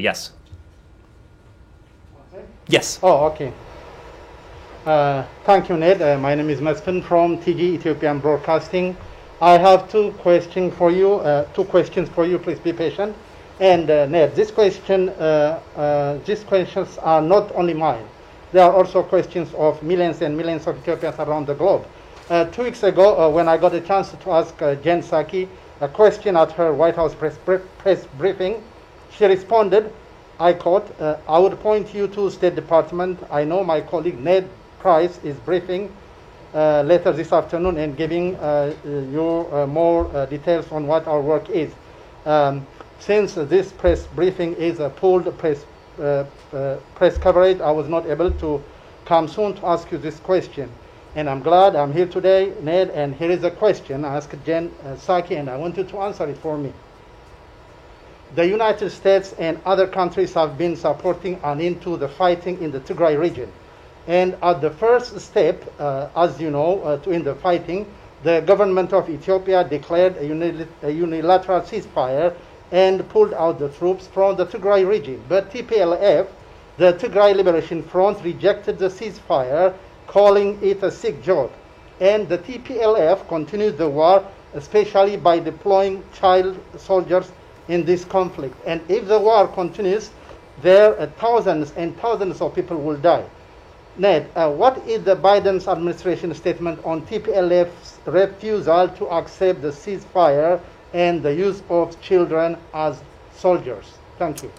Yes. Okay. Yes. Oh, okay. Thank you, Ned. My name is Mesfin from TG Ethiopian Broadcasting. I have two questions for you. Please be patient. And Ned, these questions are not only mine. They are also questions of millions and millions of Ethiopians around the globe. 2 weeks ago, when I got a chance to ask Jen Psaki a question at her White House press briefing, she responded, I quote, I would point you to State Department. I know my colleague Ned Price is briefing later this afternoon and giving you more details on what our work is. Since this press briefing is a pooled press coverage, I was not able to come soon to ask you this question. And I'm glad I'm here today, Ned, and here is a question I asked Jen Psaki, and I want you to answer it for me. The United States and other countries have been supporting an end to the fighting in the Tigray region. And at the first step, as you know, to end the fighting, the government of Ethiopia declared a unilateral ceasefire and pulled out the troops from the Tigray region. But TPLF, the Tigray Liberation Front, rejected the ceasefire, calling it a sick joke. And the TPLF continued the war, especially by deploying child soldiers in this conflict. And if the war continues, there are thousands and thousands of people will die. Ned, what is the Biden's administration statement on TPLF's refusal to accept the ceasefire and the use of children as soldiers? Thank you.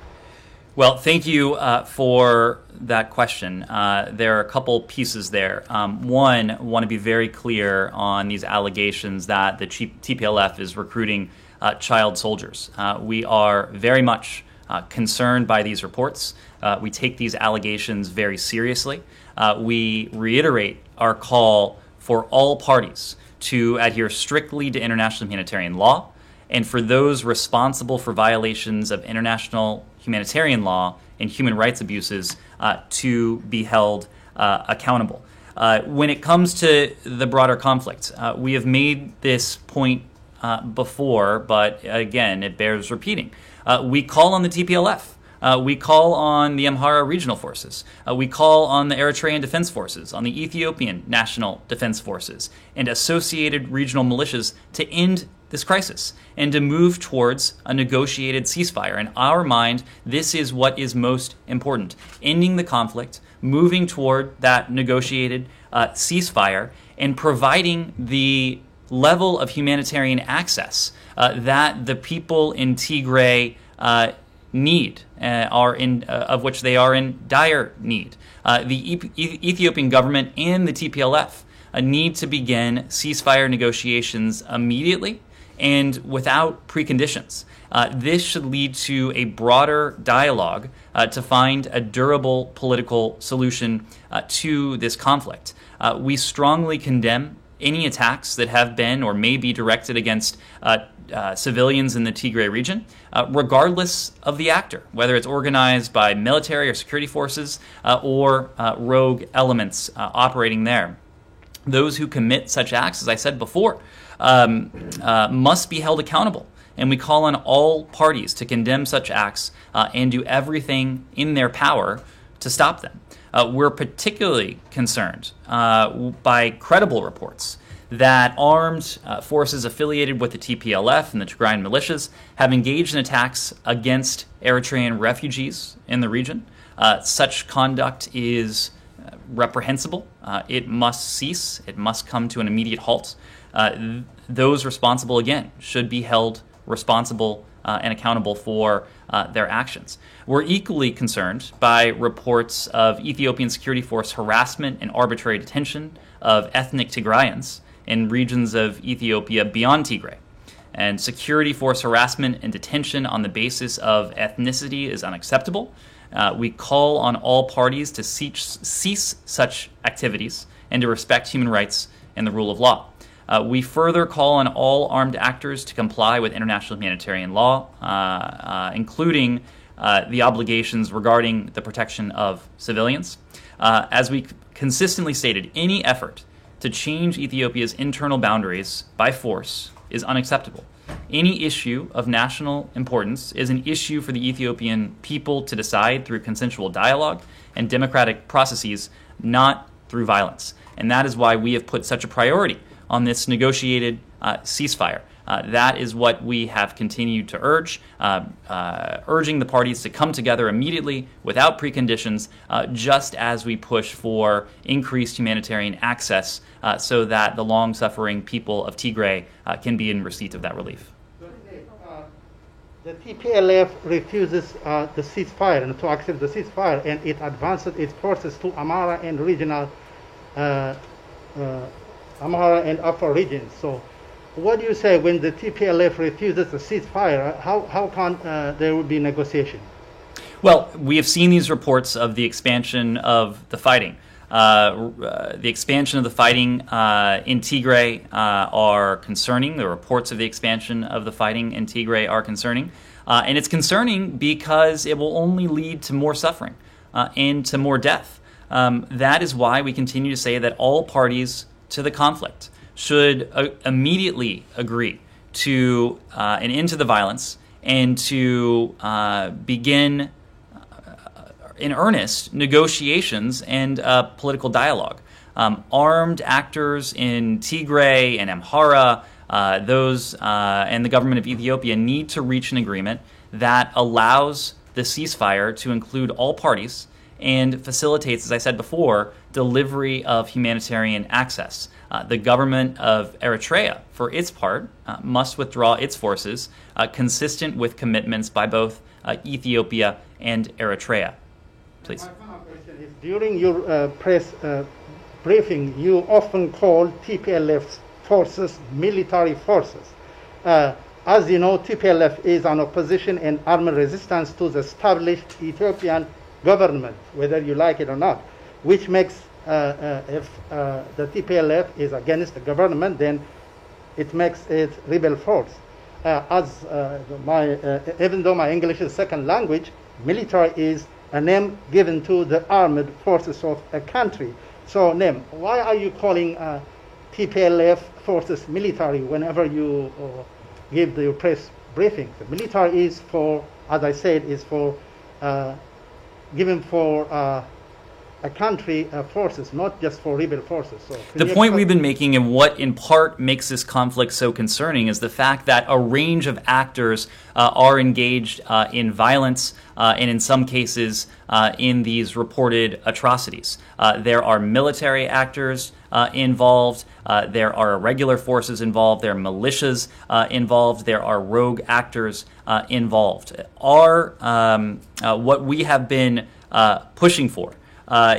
Well, thank you for that question. There are a couple pieces there. One, I want to be very clear on these allegations that the TPLF is recruiting child soldiers. We are very much concerned by these reports. We take these allegations very seriously. We reiterate our call for all parties to adhere strictly to international humanitarian law, and for those responsible for violations of international humanitarian law and human rights abuses to be held accountable. When it comes to the broader conflict, we have made this point before, but again, it bears repeating. We call on the TPLF. We call on the Amhara Regional Forces. We call on the Eritrean Defense Forces, on the Ethiopian National Defense Forces, and associated regional militias to end this crisis and to move towards a negotiated ceasefire. In our mind, this is what is most important: ending the conflict, moving toward that negotiated ceasefire, and providing the level of humanitarian access that the people in Tigray need, of which they are in dire need. The Ethiopian government and the TPLF need to begin ceasefire negotiations immediately and without preconditions. This should lead to a broader dialogue to find a durable political solution to this conflict. We strongly condemn any attacks that have been or may be directed against civilians in the Tigray region, regardless of the actor, whether it's organized by military or security forces or rogue elements operating there. Those who commit such acts, as I said before, must be held accountable. And we call on all parties to condemn such acts and do everything in their power to stop them. We're particularly concerned by credible reports that armed forces affiliated with the TPLF and the Tigrayan militias have engaged in attacks against Eritrean refugees in the region. Such conduct is reprehensible. It must cease. It must come to an immediate halt. Those responsible, again, should be held responsible and accountable for their actions. We're equally concerned by reports of Ethiopian security force harassment and arbitrary detention of ethnic Tigrayans in regions of Ethiopia beyond Tigray. And security force harassment and detention on the basis of ethnicity is unacceptable. We call on all parties to cease such activities and to respect human rights and the rule of law. We further call on all armed actors to comply with international humanitarian law, including the obligations regarding the protection of civilians. As we consistently stated, any effort to change Ethiopia's internal boundaries by force is unacceptable. Any issue of national importance is an issue for the Ethiopian people to decide through consensual dialogue and democratic processes, not through violence. And that is why we have put such a priority on this negotiated ceasefire. That is what we have continued to urge, urging the parties to come together immediately without preconditions, just as we push for increased humanitarian access so that the long-suffering people of Tigray can be in receipt of that relief. The TPLF refuses the ceasefire and to accept the ceasefire, and it advances its forces to Amhara and regional Amhara and Afar regions. So, what do you say when the TPLF refuses the ceasefire? How can there will be negotiation? Well, we have seen these reports of the expansion of the fighting. The expansion of the fighting in Tigray are concerning. The reports of the expansion of the fighting in Tigray are concerning. And it's concerning because it will only lead to more suffering and to more death. That is why we continue to say that all parties to the conflict should immediately agree to an end to the violence and to begin in earnest negotiations and political dialogue. Armed actors in Tigray and Amhara, and the government of Ethiopia need to reach an agreement that allows the ceasefire to include all parties and facilitates, as I said before, delivery of humanitarian access. The government of Eritrea, for its part, must withdraw its forces consistent with commitments by both Ethiopia and Eritrea. Please. My final question is, during your press briefing, you often call TPLF's forces military forces. As you know, TPLF is an opposition and armed resistance to the established Ethiopian government, whether you like it or not, which makes, if the TPLF is against the government, then it makes it rebel force. Even though my English is second language, military is a name given to the armed forces of a country. So, why are you calling TPLF forces military whenever you give the press briefing? The military is for, as I said, is for given for a country forces, not just for rebel forces. So the point we've been making, and what in part makes this conflict so concerning, is the fact that a range of actors are engaged in violence and in some cases in these reported atrocities. There are military actors involved, there are irregular forces involved, there are militias involved, there are rogue actors involved. What we have been pushing for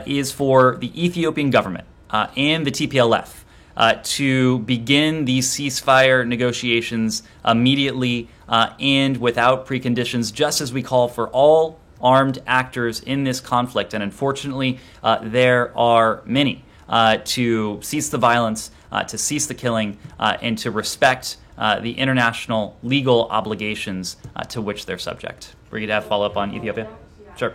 is for the Ethiopian government and the TPLF to begin these ceasefire negotiations immediately and without preconditions, just as we call for all armed actors in this conflict. And unfortunately, there are many, to cease the violence, to cease the killing, and to respect the international legal obligations to which they're subject. We're going to have follow-up on Ethiopia? Sure.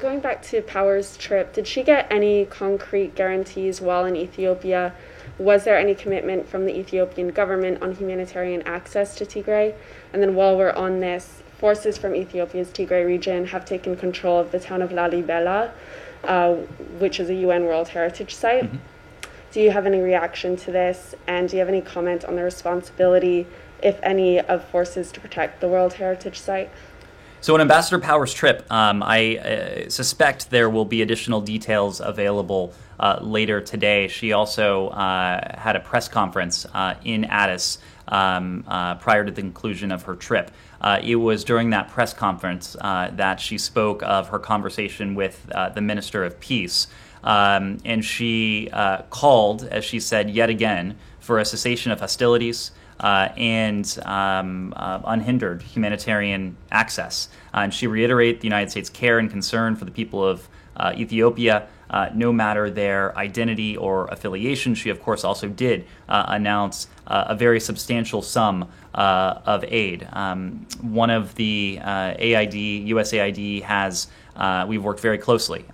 Going back to Power's trip, did she get any concrete guarantees while in Ethiopia? Was there any commitment from the Ethiopian government on humanitarian access to Tigray? And then while we're on this, forces from Ethiopia's Tigray region have taken control of the town of Lalibella, which is a UN World Heritage Site. Mm-hmm. Do you have any reaction to this? And do you have any comment on the responsibility, if any, of forces to protect the World Heritage Site? So on Ambassador Power's trip, I suspect there will be additional details available later today. She also had a press conference in Addis prior to the conclusion of her trip. It was during that press conference that she spoke of her conversation with the Minister of Peace. And she called, as she said, yet again, for a cessation of hostilities and unhindered humanitarian access. And she reiterated the United States' care and concern for the people of Ethiopia, no matter their identity or affiliation. She, of course, also did announce a very substantial sum of aid. One of the USAID has, we've worked very closely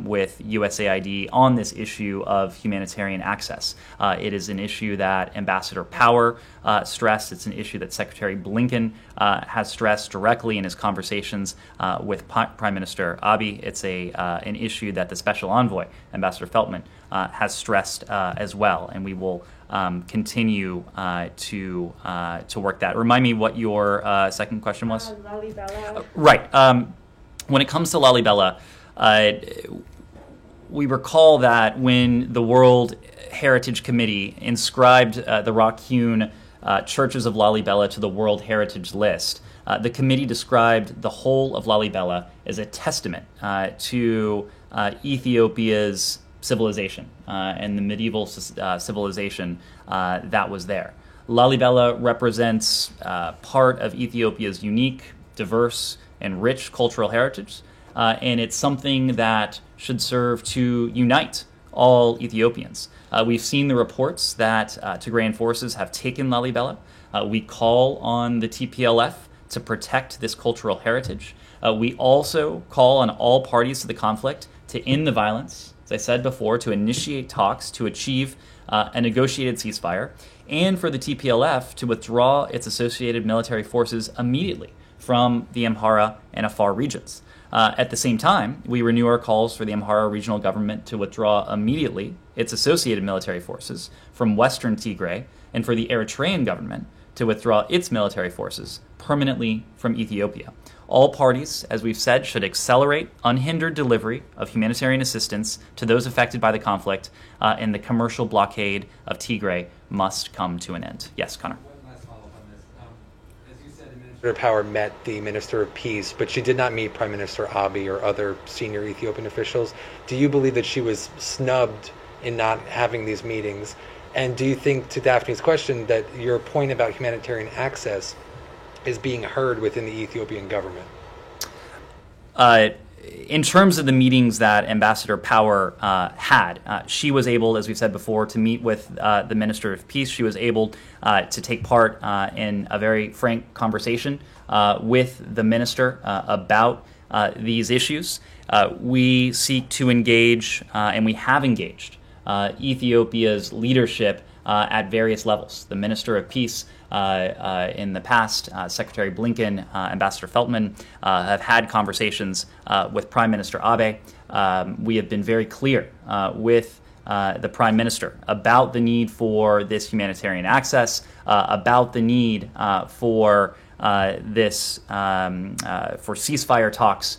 with USAID on this issue of humanitarian access. It is an issue that Ambassador Power stressed. It's an issue that Secretary Blinken has stressed directly in his conversations with Prime Minister Abiy. It's an issue that the Special Envoy, Ambassador Feltman, has stressed as well, and we will continue to work that. Remind me what your second question was? Lalibella. Right. When it comes to Lalibella, we recall that when the World Heritage Committee inscribed the rock-hewn churches of Lalibella to the World Heritage List, the committee described the whole of Lalibella as a testament to Ethiopia's civilization and the medieval civilization that was there. Lalibella represents part of Ethiopia's unique, diverse, and rich cultural heritage, and it's something that should serve to unite all Ethiopians. We've seen the reports that Tigrayan forces have taken Lalibella. We call on the TPLF to protect this cultural heritage. We also call on all parties to the conflict to end the violence, as I said before, to initiate talks to achieve a negotiated ceasefire, and for the TPLF to withdraw its associated military forces immediately from the Amhara and Afar regions. At the same time, we renew our calls for the Amhara regional government to withdraw immediately its associated military forces from western Tigray, and for the Eritrean government to withdraw its military forces permanently from Ethiopia. All parties, as we've said, should accelerate unhindered delivery of humanitarian assistance to those affected by the conflict, and the commercial blockade of Tigray must come to an end. Yes, Connor. Ambassador Power met the Minister of Peace, but she did not meet Prime Minister Abiy or other senior Ethiopian officials. Do you believe that she was snubbed in not having these meetings? And do you think, to Daphne's question, that your point about humanitarian access is being heard within the Ethiopian government? In terms of the meetings that Ambassador Power had, she was able, as we've said before, to meet with the Minister of Peace. She was able to take part in a very frank conversation with the minister about these issues. We seek to engage, and we have engaged, Ethiopia's leadership at various levels. The Minister of Peace in the past, Secretary Blinken, Ambassador Feltman, have had conversations with Prime Minister Abe. We have been very clear with the Prime Minister about the need for this humanitarian access, about the need for this for ceasefire talks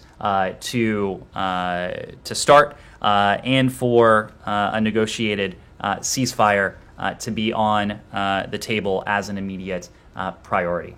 to start, and for a negotiated ceasefire to be on the table as an immediate priority.